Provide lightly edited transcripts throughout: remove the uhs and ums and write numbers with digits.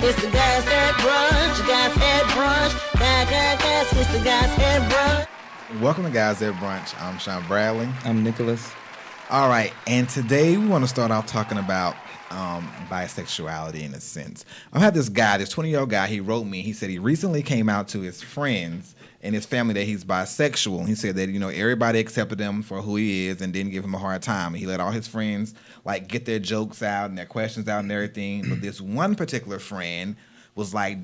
It's the guys at brunch. Guys at brunch. Guys. It's the guys at brunch. Welcome to Guys at Brunch. I'm Sean Bradley. I'm Nicholas. All right, and today we want to start off talking about bisexuality in a sense. I had this guy, this 20-year-old guy, he wrote me. He said he recently came out to his friends and his family that he's bisexual. He said that, everybody accepted him for who he is and didn't give him a hard time. He let all his friends, get their jokes out and their questions out and everything. But this one particular friend was like,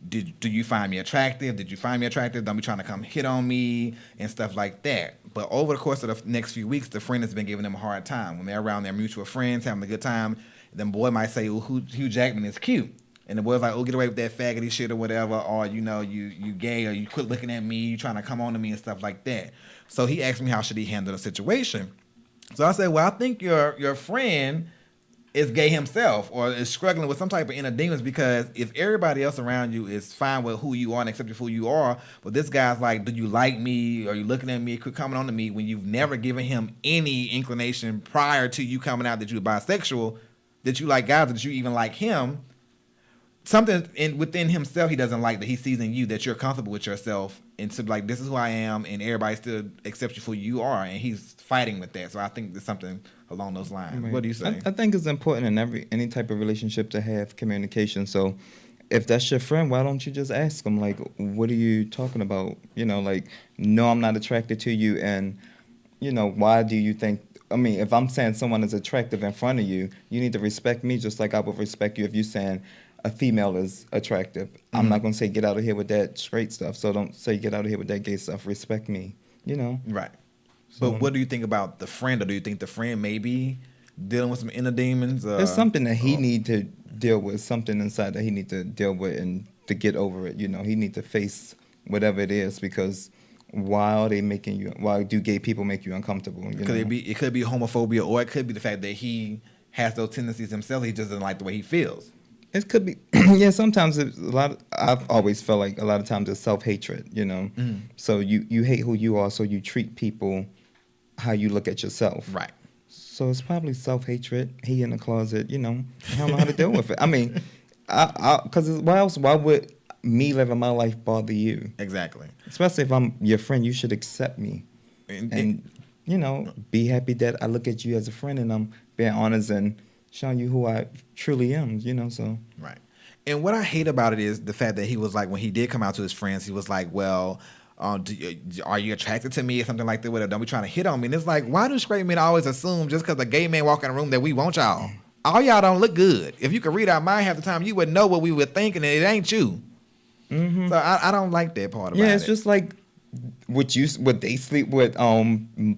do you find me attractive? Did you find me attractive? Don't be trying to come hit on me and stuff like that. But over the course of the next few weeks, the friend has been giving them a hard time. When they're around their mutual friends, having a good time, the boy might say, oh, Hugh Jackman is cute. And the boy's like, oh, get away with that faggoty shit or whatever. Or, you gay, or you quit looking at me, you trying to come on to me and stuff like that. So he asked me how should he handle the situation. So I said, well, I think your friend is gay himself or is struggling with some type of inner demons, because if everybody else around you is fine with who you are and accepting who you are, but this guy's like, do you like me? Are you looking at me? Quit coming on to me, when you've never given him any inclination prior to you coming out that you're bisexual, that you like guys, that you even like him. Something within himself he doesn't like that he sees in you, that you're comfortable with yourself, and to like, this is who I am, and everybody still accepts you for who you are, and he's fighting with that. So I think there's something along those lines. Right. What do you say? I think it's important in any type of relationship to have communication. So if that's your friend, why don't you just ask them, like, what are you talking about? No, I'm not attracted to you, and why do you think? I mean, if I'm saying someone is attractive in front of you, you need to respect me just like I would respect you if you're saying a female is attractive. Mm-hmm. I'm not going to say get out of here with that straight stuff, so don't say get out of here with that gay stuff. Respect me, Right. So what do you think about the friend, or do you think the friend may be dealing with some inner demons? There's something that he need to deal with, something inside that he need to deal with and to get over it. He need to face whatever it is, because why do gay people make you uncomfortable? It could be homophobia, or it could be the fact that he has those tendencies himself. He just doesn't like the way he feels. It could be, yeah. Sometimes I've always felt like a lot of times it's self-hatred, Mm-hmm. So you hate who you are, so you treat people how you look at yourself. Right. So it's probably self-hatred. He in the closet, I don't know how to deal with it. I mean, because why would me living my life bother you? Exactly. Especially if I'm your friend, you should accept me. And be happy that I look at you as a friend and I'm being honest and showing you who I truly am, so. Right. And what I hate about it is the fact that he was like, when he did come out to his friends, he was like, well, are you attracted to me or something like that? Whatever. Don't be trying to hit on me. And it's like, why do straight men always assume just because a gay man walk in a room that we want y'all? All y'all don't look good. If you could read our mind half the time, you would know what we were thinking, and it ain't you. Mm-hmm. So I don't like that part about it. Yeah, it's just like what they sleep with, someone.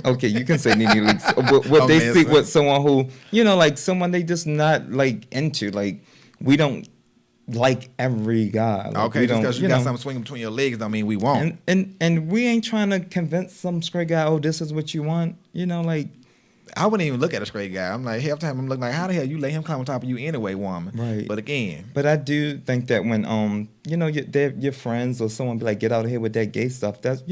Okay, you can say Nene Leaks. What they sleep with someone who, like someone they just not like into. Like, we don't like every guy. Like, okay, just because you got something swinging between your legs don't mean we won't. And we ain't trying to convince some straight guy, oh, this is what you want. Like, I wouldn't even look at a straight guy. I'm like, half the time I'm looking like, how the hell you let him climb on top of you anyway, woman? Right. But I do think that when your friends or someone be like, get out of here with that gay stuff, that's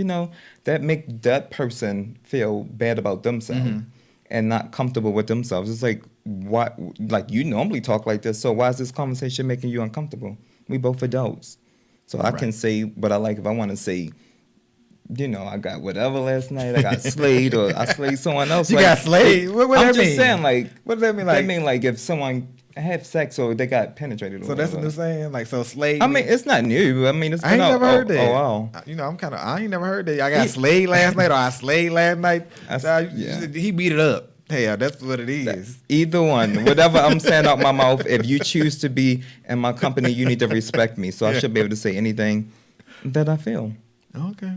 that make that person feel bad about themselves. Mm-hmm. And not comfortable with themselves. It's like, why? Like, you normally talk like this, so why is this conversation making you uncomfortable? We both adults, so I can say what I like. If I want to say, I got whatever last night. I got slayed, or I slayed someone else. You got slayed? What I'm that just mean? saying, like, what does that mean? Like, that mean like if someone have sex or they got penetrated. So that's what they're saying. Like, so slayed. I mean, it's not new. I mean, it's been I ain't never heard that. Oh wow. I ain't never heard that. I got slayed last night, or I slayed last night. He beat it up. Hey, that's what it is. Either one. Whatever I'm saying out my mouth, if you choose to be in my company, you need to respect me. So I should be able to say anything that I feel. Okay.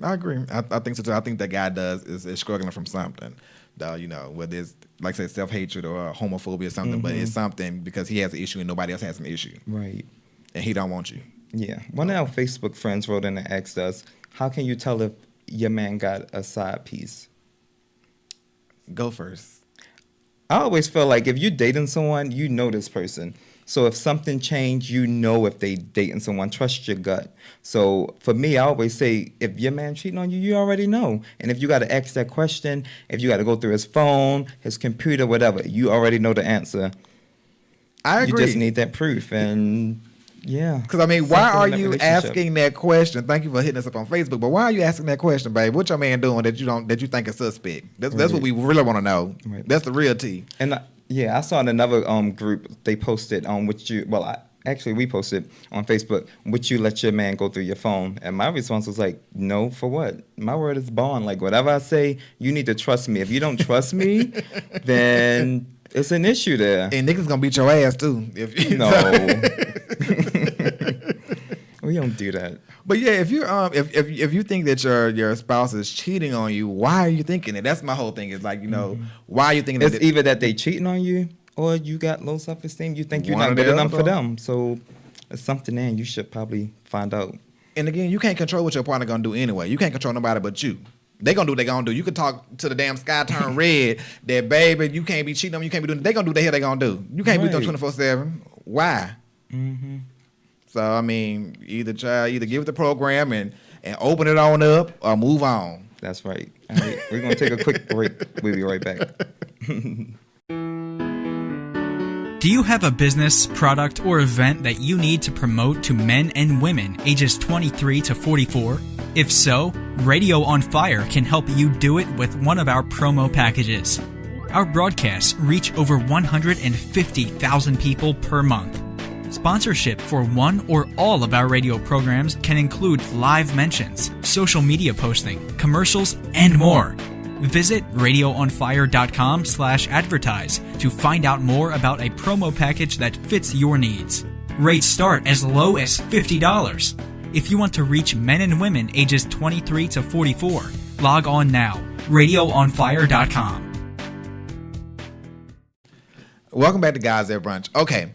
I agree. I think so too. I think that guy is struggling from something. Whether it's, like I said, self-hatred or homophobia or something, but it's something because he has an issue and nobody else has an issue. Right. And he don't want you. Yeah. One of our Facebook friends wrote in and asked us, how can you tell if your man got a side piece? Go first. I always feel like if you're dating someone, you know this person. So if something changed, you know if they dating someone. Trust your gut. So for me, I always say, if your man cheating on you, you already know. And if you got to ask that question, if you got to go through his phone, his computer, whatever, you already know the answer. I agree. You just need that proof. And yeah. Because, I mean, why are you asking that question? Thank you for hitting us up on Facebook. But why are you asking that question, babe? What your man doing that you think is suspect? That's what we really want to know. Right. That's the real tea. And I saw in another group they posted we posted on Facebook, would you let your man go through your phone? And my response was like, no, for what? My word is bond. Like, whatever I say, you need to trust me. If you don't trust me, then it's an issue there. And niggas gonna beat your ass too. No. We don't do that. But yeah, if you if you think that your spouse is cheating on you, why are you thinking it? That's my whole thing. Is like, why are you thinking it's either that they cheating on you or you got low self-esteem. You think you're not good enough for them. So it's something there, and you should probably find out. And again, you can't control what your partner gonna do anyway. You can't control nobody but you. They gonna do what they gonna do. You can talk to the damn sky turn red that, baby, you can't be cheating on them. You can't be doing. They gonna do what the hell they gonna do. You can't be doing 24/7. Why? Mm-hmm. So, I mean, either give it the program and open it on up or move on. That's right. All right, we're going to take a quick break. We'll be right back. Do you have a business, product, or event that you need to promote to men and women ages 23 to 44? If so, Radio on Fire can help you do it with one of our promo packages. Our broadcasts reach over 150,000 people per month. Sponsorship for one or all of our radio programs can include live mentions, social media posting, commercials, and more. Visit radioonfire.com/advertise to find out more about a promo package that fits your needs. Rates start as low as $50. If you want to reach men and women ages 23 to 44, log on now. radioonfire.com. Welcome back to Guys at Brunch. Okay.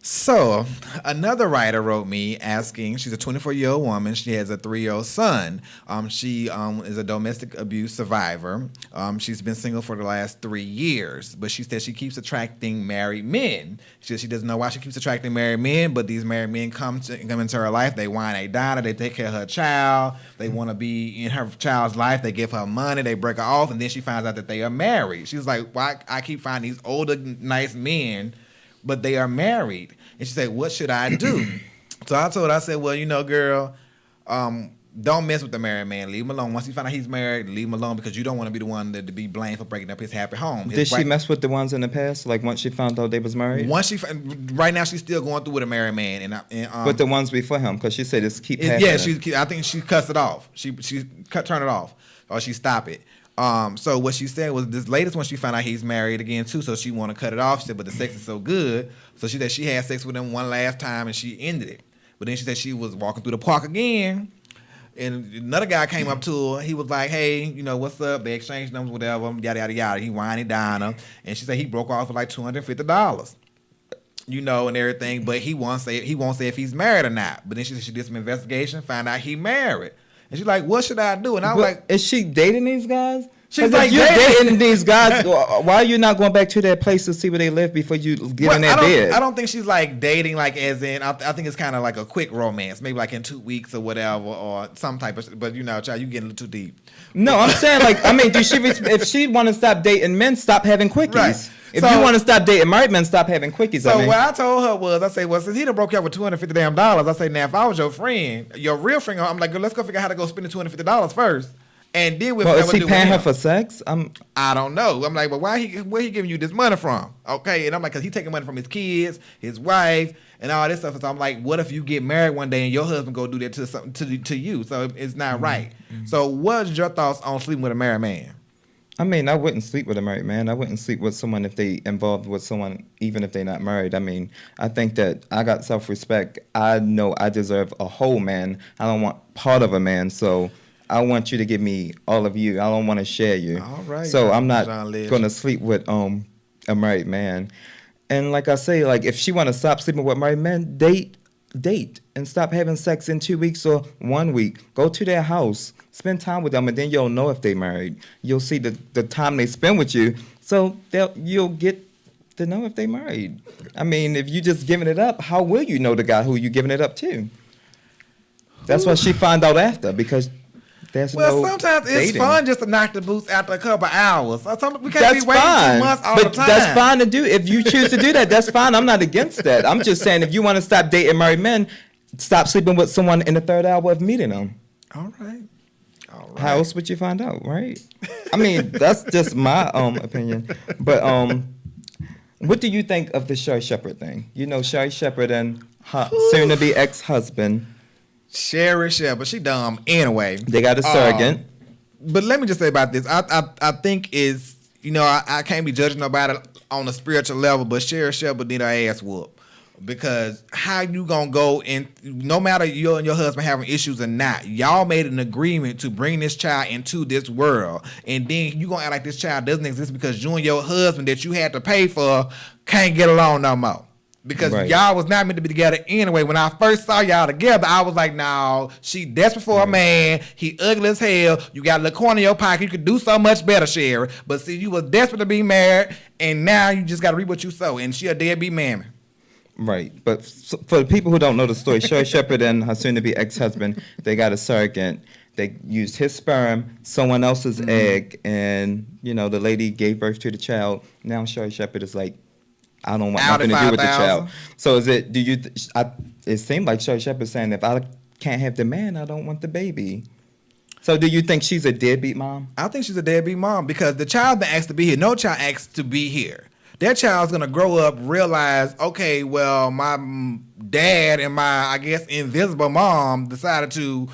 So, another writer wrote me asking, she's a 24-year-old woman. She has a 3-year-old son. She is a domestic abuse survivor. She's been single for the last 3 years, but she said she keeps attracting married men. She said she doesn't know why she keeps attracting married men, but these married men come into her life. They wine, they dine her, they take care of her child. They want to be in her child's life. They give her money. They break her off, and then she finds out that they are married. She's like, why I keep finding these older, nice men, but they are married. And she said, what should I do? So I told her, I said, well, girl, don't mess with the married man. Leave him alone. Once you find out he's married, leave him alone, because you don't want to be the one to be blamed for breaking up his happy home. Did she mess with the ones in the past? Like once she found out they was married? Right now she's still going through with a married man. But the ones before him, because she said it's keep happening. Yeah, I think she cuts it off. She turn it off, or she stop it. So what she said was this latest one, she found out he's married again too, so she want to cut it off. She said, but the sex is so good. So she said she had sex with him one last time and she ended it. But then she said she was walking through the park again, and another guy came up to her. He was like, hey, what's up? They exchanged numbers, whatever, yada, yada, yada. He whined and dined her. And she said he broke off for like $250. And everything, but he won't say if he's married or not. But then she said she did some investigation, found out he married. And she's like, what should I do? And I was like, is she dating these guys? She's like, you're dating these guys. Why are you not going back to that place to see where they live before you get in their bed? I don't think she's like dating, like as in. I think it's kind of like a quick romance, maybe like in 2 weeks or whatever, or some type of. But child, you getting a little too deep. No, I'm saying if she want to stop dating men, stop having quickies. Right. If you want to stop dating married men, stop having quickies. So what I told her was, I said, well, since he done broke you up with $250 I say, now if I was your friend, your real friend, I'm like, let's go figure out how to go spend the $250 first. And deal with. Well, is he paying her for sex? I don't know. I'm like, but where he giving you this money from? Okay, and I'm like, cause he taking money from his kids, his wife, and all this stuff. So I'm like, what if you get married one day and your husband go do that to you? So it's not right. Mm-hmm. So what's your thoughts on sleeping with a married man? I mean, I wouldn't sleep with a married man. I wouldn't sleep with someone if they involved with someone, even if they're not married. I mean, I think that I got self-respect. I know I deserve a whole man. I don't want part of a man. So I want you to give me all of you. I don't want to share you. All right. So I'm not going to sleep with a married man. And like I say, like if she want to stop sleeping with married men, date, and stop having sex in 2 weeks or 1 week. Go to their house, spend time with them, and then you'll know if they married. You'll see the time they spend with you. So you'll get to know if they married. I mean, if you just giving it up, how will you know the guy who you giving it up to? That's what she found out after, because there's no sometimes it's dating. fun just to knock the boots after a couple hours. We can't That's be waiting fine. 2 months all But the time. that's fine to do. If you choose to do that, that's fine. I'm not against that. I'm just saying, if you want to stop dating married men, stop sleeping with someone in the third hour of meeting them. All right. How else would you find out, right? I mean, that's just my opinion. But what do you think of the Sherry Shepherd thing? You know, Sherry Shepherd and her soon-to-be ex-husband. Sherry Shepherd, she dumb anyway. They got a surrogate. But let me just say about this. I think is, I can't be judging nobody on a spiritual level, but Sherry Shepherd need her ass whooped. Because how you gonna go and no matter you and your husband having issues or not, y'all made an agreement to bring this child into this world, and then you gonna act like this child doesn't exist because you and your husband that you had to pay for can't get along no more. Because y'all was not meant to be together anyway. When I first saw y'all together, I was like, no, she desperate for a man. He ugly as hell. You got a little coin in your pocket. You could do so much better, Sherry. But see, you was desperate to be married, and now you just got to reap what you sow. And she a deadbeat mammy. Right, but for the people who don't know the story, Sherry Shepherd and her soon-to-be ex-husband, they got a surrogate. They used his sperm, someone else's egg, and the lady gave birth to the child. Now Sherry Shepherd is like, I don't want nothing to do with the child. So is it? It seemed like Sherry Shepherd saying, if I can't have the man, I don't want the baby. So do you think she's a deadbeat mom? I think she's a deadbeat mom because the child that asked to be here, no child asked to be here. That child's gonna grow up, realize, okay, well, my dad and my, I guess, invisible mom decided to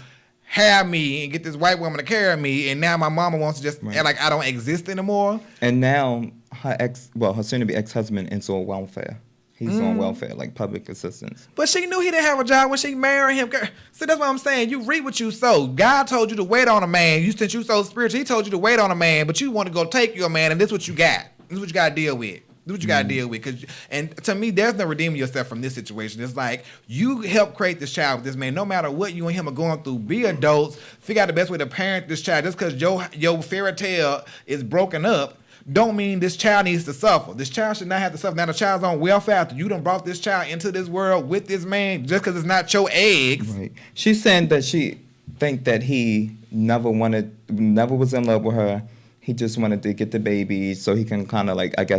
have me and get this white woman to carry me, and now my mama wants to just act like I don't exist anymore. And now her soon-to-be ex-husband is on welfare. He's on welfare, like public assistance. But she knew he didn't have a job when she married him. See, that's what I'm saying. You reap what you sow. God told you to wait on a man. Since you so spiritual, he told you to wait on a man, but you want to go take your man, and this is what you got. This is what you got to deal with. This is what you got to deal with. And to me, there's no redeeming yourself from this situation. It's like, you help create this child with this man. No matter what you and him are going through, be adults. Figure out the best way to parent this child. Just because your fairy tale is broken up, don't mean this child needs to suffer. This child should not have to suffer. Now the child's on welfare after you done brought this child into this world with this man just because it's not your eggs. Right. She's saying that she think that he never was in love with her. He just wanted to get the baby so he can kind of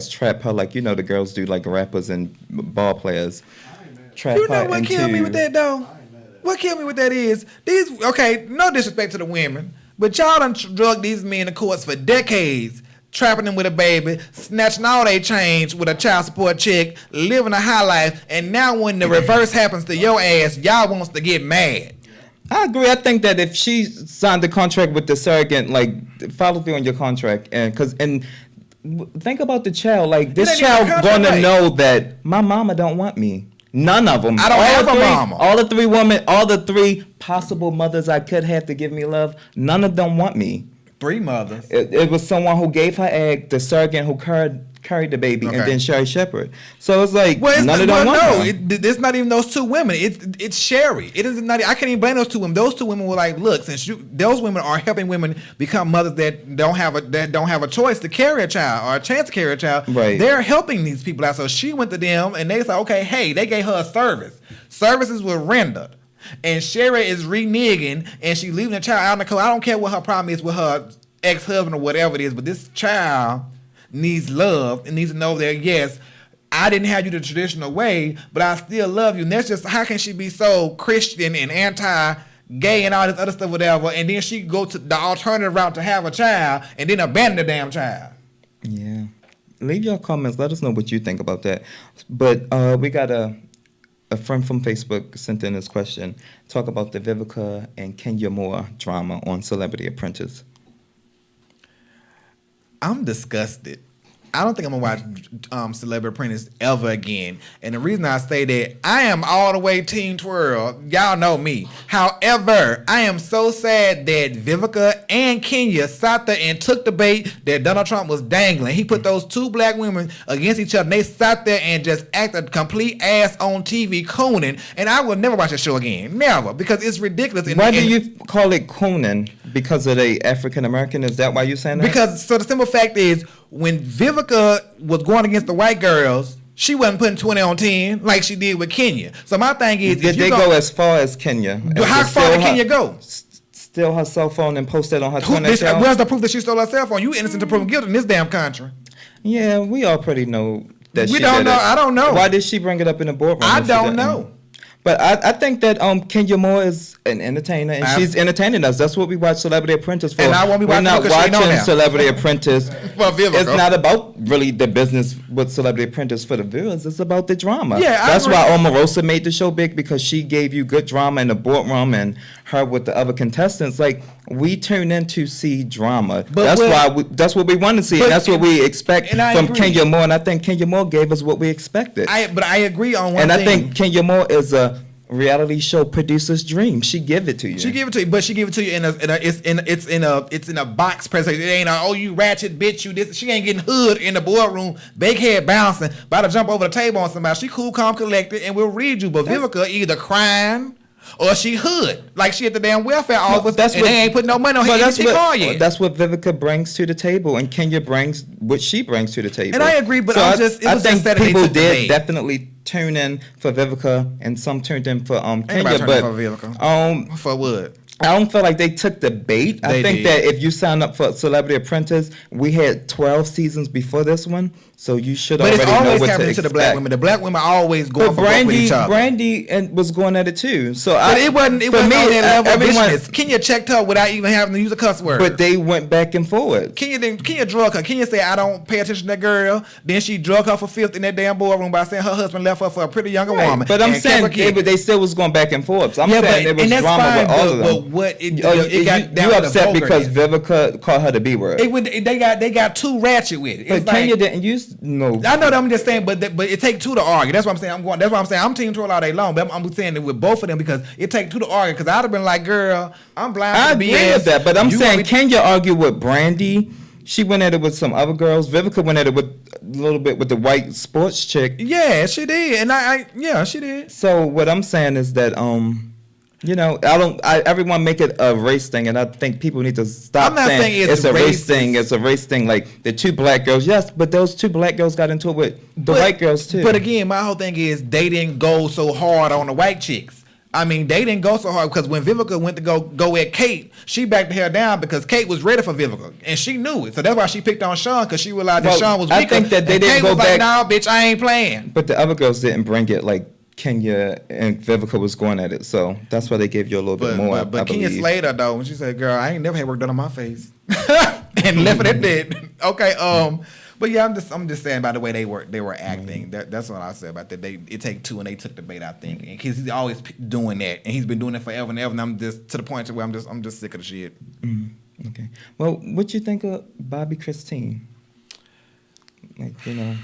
trap her like, the girls do, like rappers and ball players. Trap you know her what killed me with that, though? What killed me with that is, no disrespect to the women, but y'all done drug these men to courts for decades, trapping them with a baby, snatching all they change with a child support check, living a high life, and now when the reverse happens to your ass, y'all wants to get mad. I agree. I think that if she signed the contract with the surrogate, follow through on your contract, and think about the child. This child gonna know that my mama don't want me. None of them. I don't have a mama. All the three possible mothers I could have to give me love. None of them want me. 3 mothers. It was someone who gave her egg, the surrogate who carried the baby, and then Sherry Shepherd. So it's like, none of them want her. It's not even those 2 women. It's Sherry. It is not. I can't even blame those 2 women. Those 2 women were like, look, since those women are helping women become mothers that don't have a choice to carry a child or a chance to carry a child. Right. They're helping these people out. So she went to them and they said, okay, hey, they gave her a service. Services were rendered. And Sherry is reneging, and she leaving the child out in the cold. I don't care what her problem is with her ex-husband or whatever it is, but this child needs love and needs to know that, yes, I didn't have you the traditional way, but I still love you. And that's just, how can she be so Christian and anti-gay and all this other stuff, whatever, and then she go to the alternative route to have a child and then abandon the damn child? Yeah. Leave your comments. Let us know what you think about that. But we got a friend from Facebook sent in this question. Talk about the Vivica and Kenya Moore drama on Celebrity Apprentice. I'm disgusted. I don't think I'm gonna watch Celebrity Apprentice ever again. And the reason I say that, I am all the way Team Twirl. Y'all know me. However, I am so sad that Vivica and Kenya sat there and took the bait that Donald Trump was dangling. He put those 2 black women against each other, and they sat there and just acted complete ass on TV cooning. And I will never watch that show again. Never. Because it's ridiculous. Why do you call it cooning? Because of the African American? Is that why you're saying that? Because, so the simple fact is, when Vivica was going against the white girls, she wasn't putting 20 on 10 like she did with Kenya. So my thing is, did they go as far as Kenya? How far did Kenya go? Steal her cell phone and post that on her Twitter Where's account? the proof that she stole her cell phone? You innocent to prove guilty in this damn country. Yeah, we all pretty know that We she don't did know. it. I don't know. Why did she bring it up in the boardroom? I if she don't didn't? know. But I think that Kenya Moore is an entertainer, and she's entertaining us. That's what we watch Celebrity Apprentice for. And I won't be We're watching not it 'cause she ain't on watching there. Celebrity Apprentice. For Vivica. It's not about really the business with Celebrity Apprentice for the viewers. It's about the drama. Yeah, that's agree. why Omarosa made the show big, because she gave you good drama in the boardroom, and her with the other contestants. Like, we tune in to see drama. But That's what we want to see, but- and that's what we expect and I from agree. Kenya Moore. And I think Kenya Moore gave us what we expected. But I agree on one And thing. I think Kenya Moore is a reality show producer's dream. She give it to you. She give it to you, but she give it to you it's in a box presentation. It ain't you ratchet bitch, you this. She ain't getting hood in the boardroom, big head bouncing, about to jump over the table on somebody. She cool, calm, collected, and will read you. But Vivica either crying or she hood, like she at the damn welfare office, and they ain't putting no money on her EBT card yet. That's what Vivica brings to the table, and Kenya brings what she brings to the table. And I agree, but I it was think just that they people took the did bait. definitely tune in for Vivica, and some tuned in for Anybody Kenya. turn But for Vivica? For what? I don't feel like they took the bait. I They think did. that if you sign up for Celebrity Apprentice, we had 12 seasons before this one, so you should But already it's know always what to happening expect. to the black women. The black women always going But for broke with each other. Brandy was going at it too. So But it wasn't for on me, that level of everyone- viciousness. Kenya checked her without even having to use a cuss word. But they went back and forward. Kenya drug her. Kenya said, I don't pay attention to that girl. Then she drug her for filth in that damn boardroom by saying her husband left her for a pretty younger Right. woman. But I'm and saying kept her kid. they still was going back and forth. So I'm Yeah, saying but- there was and that's drama fine, with all of them. but what it got down you to the upset because vulgarness. Vivica called her the B word. They got too ratchet with it. But It's like- Kenya didn't use no. I know that I'm just saying, but it take two to argue. That's what I'm saying. That's what I'm saying. I'm team troll all day long, but I'm saying it with both of them because it take two to argue. Because I'd have been like, girl, I'm blind. I to the agree BS. with that, but I'm You saying want me- Kenya argued with Brandy. She went at it with some other girls. Vivica went at it with a little bit with the white sports chick. Yeah, she did, and yeah, she did. So what I'm saying is that everyone make it a race thing, and I think people need to stop I'm not saying it's a race racist. thing. It's a race thing. Like the two black girls, yes, but those two black girls got into it with the white girls too. But again, my whole thing is they didn't go so hard on the white chicks. I mean, they didn't go so hard because when Vivica went to go at Kate, she backed the hell down because Kate was ready for Vivica, and she knew it. So that's why she picked on Sean because she realized that Sean was weaker. I think that they and didn't Kate go was back. like, "No, bitch, I ain't playing." But the other girls didn't bring it like Kenya and Vivica was going at it, so that's why they gave you a little bit more. But I Kenya believe. slayed her though when she said, "Girl, I ain't never had work done on my face," and left it at that. Okay, but yeah, I'm just saying by the way they were acting. That's what I said about that. It take two and they took the bait. I think because he's always doing that and he's been doing it forever and ever. And I'm just to the point where I'm just sick of the shit. Okay. Well, what you think of Bobbi Kristina? Like,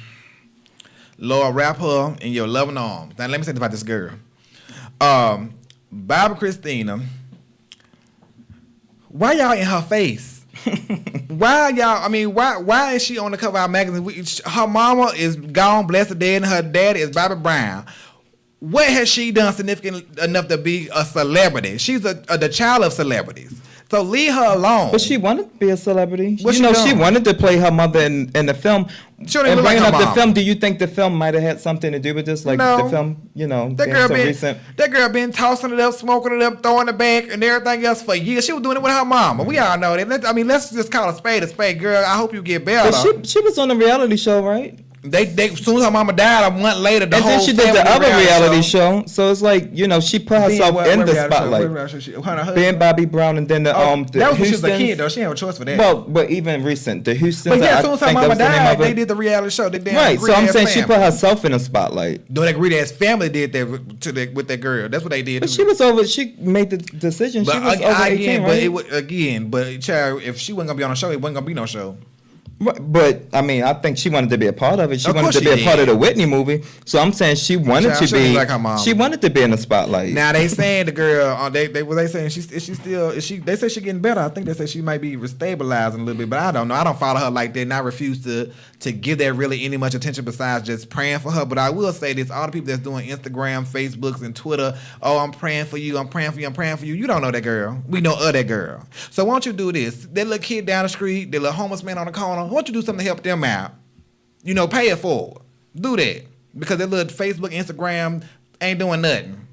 Lord, wrap her in your loving arms. Now let me say this about this girl. Bobbi Kristina. Why y'all in her face? Why y'all? I mean, why is she on the cover of our magazine? Her mama is gone, blessed the dead, and her daddy is Bobby Brown. What has she done significant enough to be a celebrity? She's the child of celebrities. So leave her alone. But she wanted to be a celebrity. What she she done? wanted to play her mother in the film. She don't even And look like bringing her up the mom. film, do you think the film might have had something to do with this? Like No. the film, That being girl so been recent. that girl been tossing it up, smoking it up, throwing it back, and everything else for years. She was doing it with her mama. We all know that. Let's just call a spade, girl. I hope you get better. But she was on a reality show, right? They as soon as her mama died a month later, And then she did the other reality show. So it's like, she put herself in the spotlight. Being Bobby Brown, and then the that was when she was a Houstons. kid though. She had no choice for that. Well, but even recent, the Houstons. but yeah, I as soon as her think that mama was the name died, of it. they did the reality show. They did Right, so I'm saying she put herself in a spotlight. Don't agree that family did that with that girl. That's what they did. But she was over. She made the decision. She was over 18, right? But child, if she wasn't gonna be on the show, it wasn't gonna be no show. But I mean, I think she wanted to be a part of it. She Of wanted course to be she a part of did. the Whitney movie. So I'm saying she wanted Child, to she be. look like her mama. She wanted to be in the spotlight. Now they saying the girl, they saying they say she getting better. I think they say she might be stabilizing a little bit, but I don't know. I don't follow her like that, and I refuse to to give that really any much attention besides just praying for her. But I will say this, all the people that's doing Instagram, Facebooks, and Twitter, oh, I'm praying for you, I'm praying for you, I'm praying for you. You don't know that girl. We know of that girl. So why don't you do this? That little kid down the street, that little homeless man on the corner, why don't you do something to help them out? You know, pay it forward. Do that. Because that little Facebook, Instagram ain't doing nothing.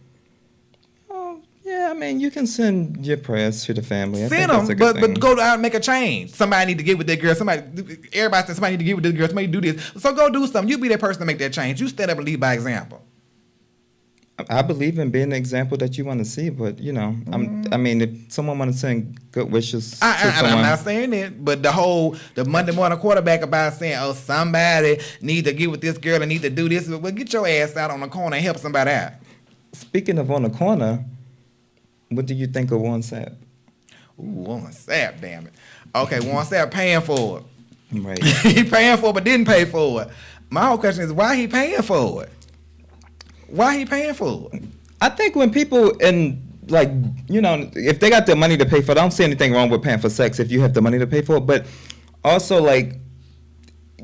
Yeah, I mean, you can send your prayers to the family. Send them, but go out and make a change. Somebody need to get with that girl. Everybody says somebody need to get with this girl. Somebody do this. So go do something. You be that person to make that change. You stand up and lead by example. I believe in being an example that you want to see, but you know, I mean, if someone want to send good wishes to someone, I'm not saying it, but the Monday morning quarterback about saying, oh, somebody need to get with this girl and need to do this. Well, get your ass out on the corner and help somebody out. Speaking of on the corner, what do you think of Warren Sapp? Ooh, Warren Sapp, damn it. Okay, Warren Sapp paying for it. Right. He paying for it, but didn't pay for it. My whole question is, why he paying for it? Why he paying for it? I think when people, and like, you know, if they got the money to pay for it, I don't see anything wrong with paying for sex if you have the money to pay for it. But also, like,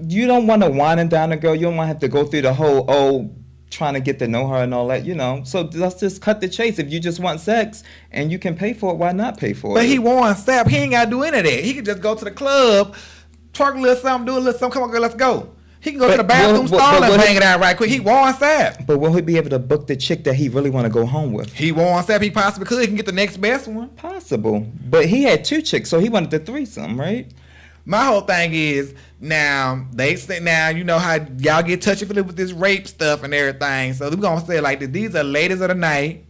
you don't want to wine and dine a girl. You don't want to have to go through the whole, trying to get to know her and all that, you know. So let's just cut the chase. If you just want sex and you can pay for it, why not pay for it? But he Warren Sapp. He ain't got to do any of that. He can just go to the club, twerk a little something, do a little something. Come on, girl, let's go. He can go to the bathroom stall and bang it out right quick. He Warren Sapp. But will he be able to book the chick that he really want to go home with? He Warren Sapp. He possibly could. He can get the next best one. Possible. But he had 2 chicks, so he wanted the threesome, right? My whole thing is, now, they say, now, you know how y'all get touchy-feely with this rape stuff and everything. So we're going to say it like this. These are ladies of the night.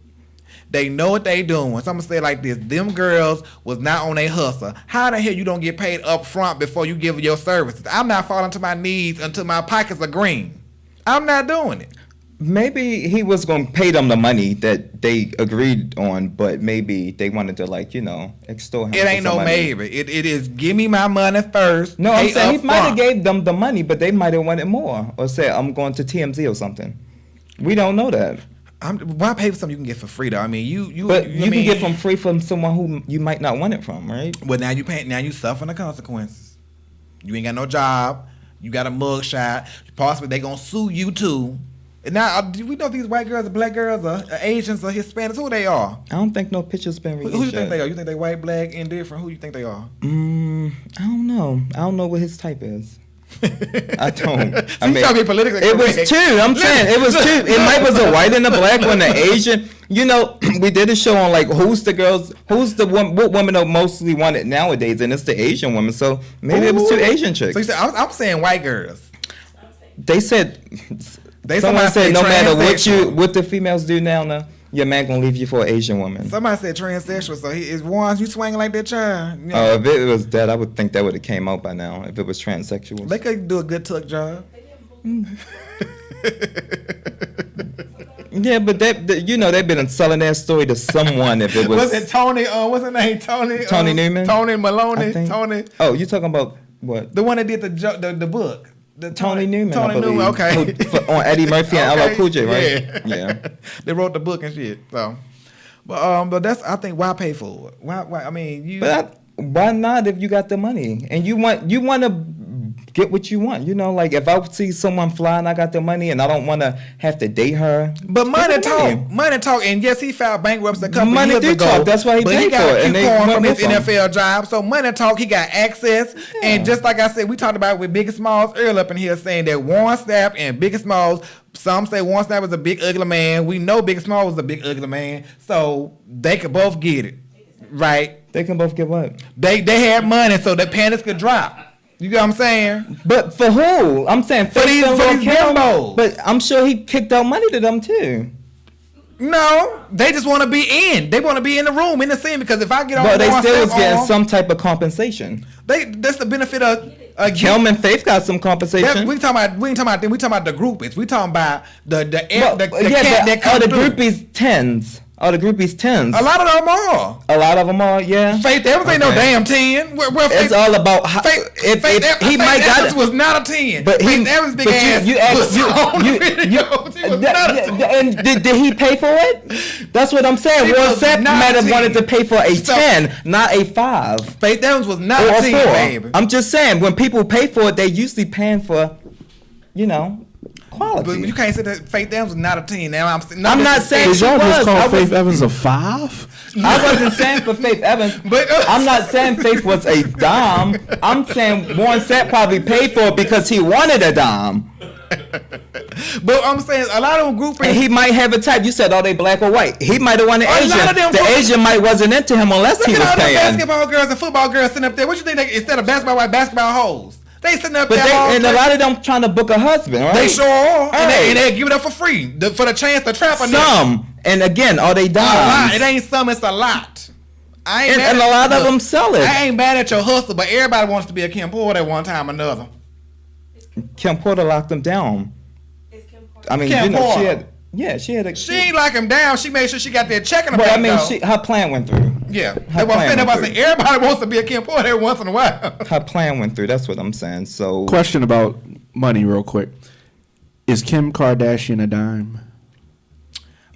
They know what they doing. So I'm going to say it like this. Them girls was not on a hustle. How the hell you don't get paid up front before you give your services? I'm not falling to my knees until my pockets are green. I'm not doing it. Maybe he was going to pay them the money that they agreed on, but maybe they wanted to, like, you know, extol him. It ain't no maybe. It is give me my money first. No, I'm saying he might have gave them the money, but they might have wanted more. Or said, I'm going to TMZ or something. We don't know that. Why pay for something you can get for free, though? I mean, you can get from free from someone who you might not want it from, right? Well, now you suffering the consequences. You ain't got no job. You got a mug shot. Possibly they going to sue you, too. Now, do we know if these white girls, or black girls, or Asians, or Hispanics? Who they are? I don't think no pictures been released. Who you think they are? You think they white, black, indifferent? Who you think they are? I don't know. I don't know what his type is. I don't. I mean, trying to be politically it correct. was 2. I'm saying it was 2. It might was a white and a black one, an Asian. You know, we did a show on like who's the one, what women are mostly wanted nowadays, and it's the Asian women. So maybe it was 2 Asian chicks. So you said, I'm saying white girls. They said. Someone said no matter what the females do now, your man gonna leave you for an Asian woman. Somebody said transsexual, so he is Warren. You swinging like that child? You know? Oh, if it was that, I would think that would have came out by now. If it was transsexual, they could do a good tuck job. Yeah, but they've been selling that story to someone. If it was, was it Tony? What's his name? Tony Newman. Tony Maloney. Tony. Oh, you talking about what? The one that did the book. Tony Newman. Tony Newman, okay. On Eddie Murphy and LL Cool J, right? Yeah. They wrote the book and shit. So, but that's, I think, why pay for it? Why? I mean, you. But why not if you got the money and you want to get what you want? You know, like if I see someone fly and I got the money and I don't want to have to date her. But money talk, and yes, he filed bankruptcy a couple money years ago. Talk. That's why he paid for it. And he got from his NFL job, so money talk. He got access, and just like I said, we talked about it with Biggie Smalls earlier up in here, saying that Warren Sapp and Biggie Smalls. Some say Warren Sapp was a big ugly man. We know Biggie Smalls was a big ugly man, so they could both get it, right? They can both get what? They had money, so the panties could drop. You get what I'm saying? But for who? I'm saying for these bimbos. But I'm sure he kicked out money to them too. No, they just want to be in. They want to be in the room, in the scene. Because if I get on, but they still was getting some type of compensation. That's the benefit of. Kelm and Faith got some compensation. We talking about the groupies. We talking about the cat that comes the groupies tens. Are the groupies 10s? A lot of them are. A lot of them are, yeah. Faith Evans ain't no damn 10. It's all about how Faith he might got Evans was not a 10. But Faith Evans big ass was on the video. She was not a 10. And did he pay for it? That's what I'm saying. Warren Sapp might have wanted to pay for a 10, not a 5. Faith Evans was not Or a a 10, 4. baby. I'm just saying, when people pay for it, they usually paying for, quality. But you can't say that Faith Evans was not a 10. Now I'm not saying Did she y'all just was. call I Faith was- Evans a 5? I wasn't saying for Faith Evans. But, I'm not saying Faith was a dime. I'm saying Warren Sapp probably paid for it because he wanted a dime. But I'm saying a lot of them groupies. And he might have a type. You said, are they black or white? He might have wanted A lot Asian. of them The groupies- Asian might wasn't into him unless Look he at was all them paying. basketball girls and football girls sitting up there. What you think they, instead of basketball white basketball hoes? They sitting up But there. all and a day. lot of them trying to book a husband, right? They sure are. Hey. And they give it up for free for the chance to trap a nigga. Some. And again, are they A lot. It dimes? ain't some, it's a lot. I ain't mad And at- a lot of look, them sell it. I ain't mad at your hustle, but everybody wants to be a Kim Porter at one time or another. Kim Porter locked them down. I mean, Kim Porter. she had a. She ain't lock him down. She made sure she got that check in the But bank. I mean, though. her plan went through. Yeah. Her That's what I'm saying. plan That's why I went say everybody wants to be a Kim Porter every once in a while. Her plan went through. That's what I'm saying. So Question about money, real quick. Is Kim Kardashian a dime?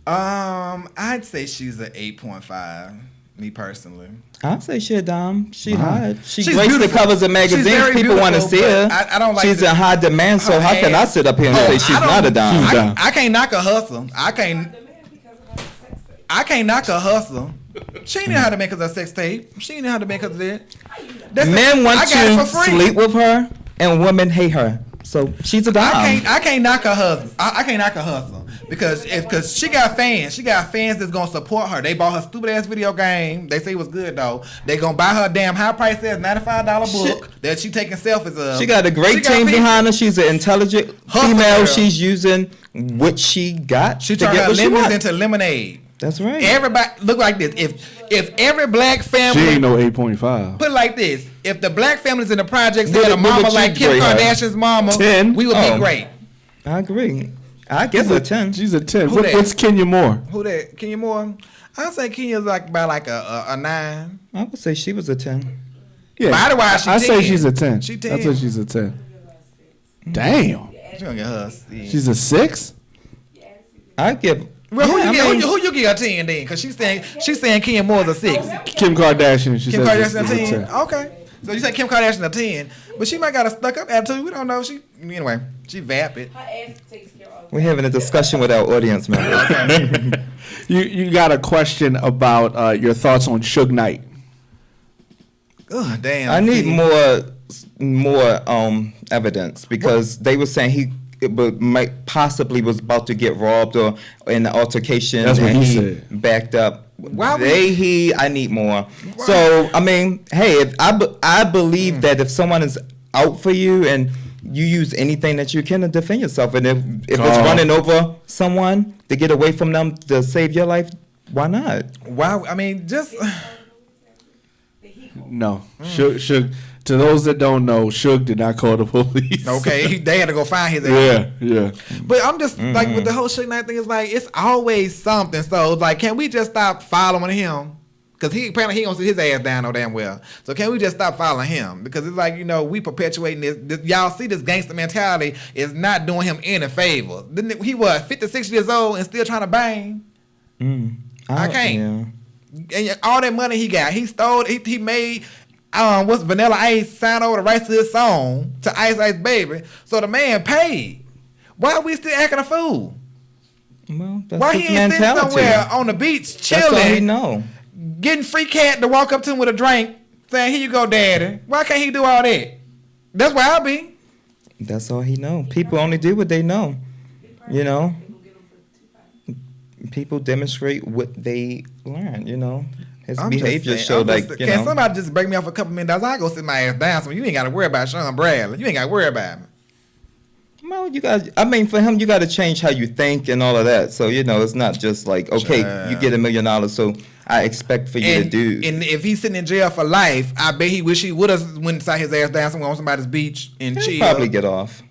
I'd say she's an 8.5. Me personally. I'd say she a dime. She hot. She She's graced the beautiful. covers of She's magazines. very People want to beautiful, see her. but I don't like She's the- in high demand. So her how can I ass. sit up here and say she's not a dime? She's dime. I can't knock her hustle. I can't knock her hustle. She ain't know how to make us a sex tape. She ain't know how to make us that. Men want I got it to for free. sleep with her, and women hate her. So she's a dime. I can't knock her hustle. I can't knock her hustle because she got fans. She got fans that's gonna support her. They bought her stupid ass video game. They say it was good though. They gonna buy her a damn high price ass $95 book that she taking selfies of. She got a great team behind her. She's an intelligent Hustle female. girl. She's using what she got She to turned get her what she lemons wants. into lemonade. That's right. Everybody look like this. If every black She family ain't no 8.5. put it like this, if the black families in the projects What had a would mama you like Kim grade her? Kardashian's mama, 10? we would Oh. be great. I agree. I guess a 10. She's a 10. Who that? What's Kenya Moore? Who that? Kenya Moore? I'd say Kenya's like about like a 9. I would say she was a 10. Yeah, Body-wise, she I say 10. she's a 10. She I 10. say she's a 10. Damn. She gonna get her. She's a 6? I give. Well, who, yeah, you I get, mean, who you get a 10 then? Because she's saying Kenya Moore's a 6. Kim Kardashian. She Kim says Kardashian is a 10. Okay. So you say Kim Kardashian a 10, but she might got a stuck up attitude. We don't know. Anyway, she vapid. We're having a discussion with our audience members. You got a question about your thoughts on Suge Knight. Ugh, damn. I need see. more evidence because they were saying might possibly was about to get robbed or in the altercation. That's what and he said. Backed up. Why would- I need more. So I mean, hey, if I believe that if someone is out for you and you use anything that you can to defend yourself, and if it's running over someone to get away from them to save your life, why not? Why? I mean, just. No. Suge, to those that don't know, Suge did not call the police. Okay, they had to go find his ass. Yeah. But I'm just like with the whole Suge Knight thing. It's like it's always something. So it's like, can we just stop following him? Because he apparently he gonna sit his ass down no damn well. So can we just stop following him? Because it's like, we perpetuating this y'all see this gangster mentality is not doing him any favor. Didn't he was 56 years old and still trying to bang? I can't. Yeah. And all that money he got, he stole. He made. What's Vanilla Ice sign over the rights to his song to Ice Ice Baby? So the man paid. Why are we still acting a fool? Well, that's Why his he ain't sitting mentality. somewhere on the beach That's all he chilling, know. getting free cat to walk up to him with a drink, saying, "Here you go, daddy." Why can't he do all that? That's where I be. That's all he know. People only do what they know. People demonstrate what they learn. His I'm just behavior saying, showed Can somebody just break me off a couple $1 million? I go sit my ass down. So you ain't got to worry about Sean Bradley. You ain't got to worry about me. Well, for him, you got to change how you think and all of that. So, it's not just like, okay, you get $1 million, so I expect for you to do. And if he's sitting in jail for life, I bet he wish he would have went inside his ass down somewhere on somebody's beach and He'll chill. probably get off.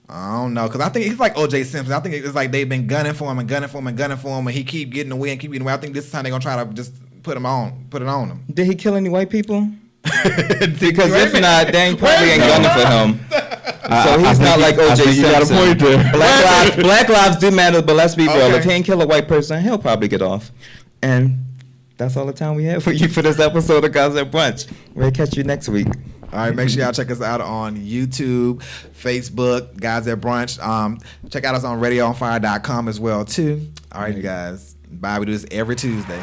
I don't know, because I think he's like O.J. Simpson. I think it's like they've been gunning for him, and he keep getting away and keep getting away. I think this time they're going to try to just put it on him. Did he kill any white people? Because if not, they probably ain't gunning for him. So he's not like O.J. Simpson. You got a point there. Black lives do matter, but let's be real. Okay. If he ain't kill a white person, he'll probably get off. And that's all the time we have for you for this episode of Guys at Brunch. We'll catch you next week. All right, make sure y'all check us out on YouTube, Facebook, Guys at Brunch. Check out us on radioonfire.com as well, too. All right, you guys. Bye. We do this every Tuesday.